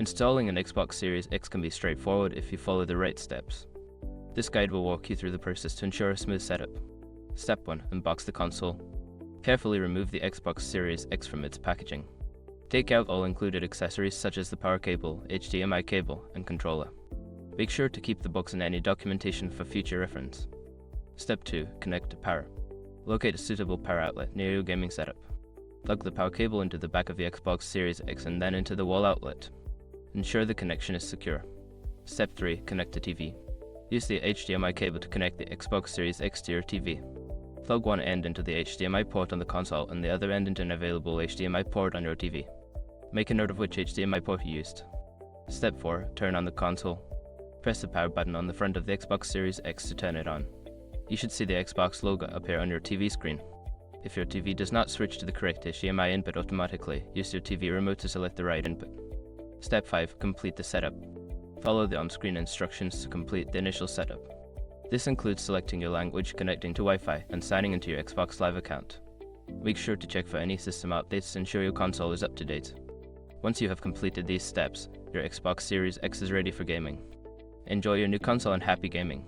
Installing an Xbox Series X can be straightforward if you follow the right steps. This guide will walk you through the process to ensure a smooth setup. Step 1. Unbox the console. Carefully remove the Xbox Series X from its packaging. Take out all included accessories such as the power cable, HDMI cable, and controller. Make sure to keep the box and any documentation for future reference. Step 2. Connect to power. Locate a suitable power outlet near your gaming setup. Plug the power cable into the back of the Xbox Series X and then into the wall outlet. Ensure the connection is secure. Step 3. Connect to TV. Use the HDMI cable to connect the Xbox Series X to your TV. Plug one end into the HDMI port on the console and the other end into an available HDMI port on your TV. Make a note of which HDMI port you used. Step 4. Turn on the console. Press the power button on the front of the Xbox Series X to turn it on. You should see the Xbox logo appear on your TV screen. If your TV does not switch to the correct HDMI input automatically, use your TV remote to select the right input. Step 5. Complete the setup. Follow the on-screen instructions to complete the initial setup. This includes selecting your language, connecting to Wi-Fi, and signing into your Xbox Live account. Make sure to check for any system updates to ensure your console is up to date. Once you have completed these steps, your Xbox Series X is ready for gaming. Enjoy your new console and happy gaming!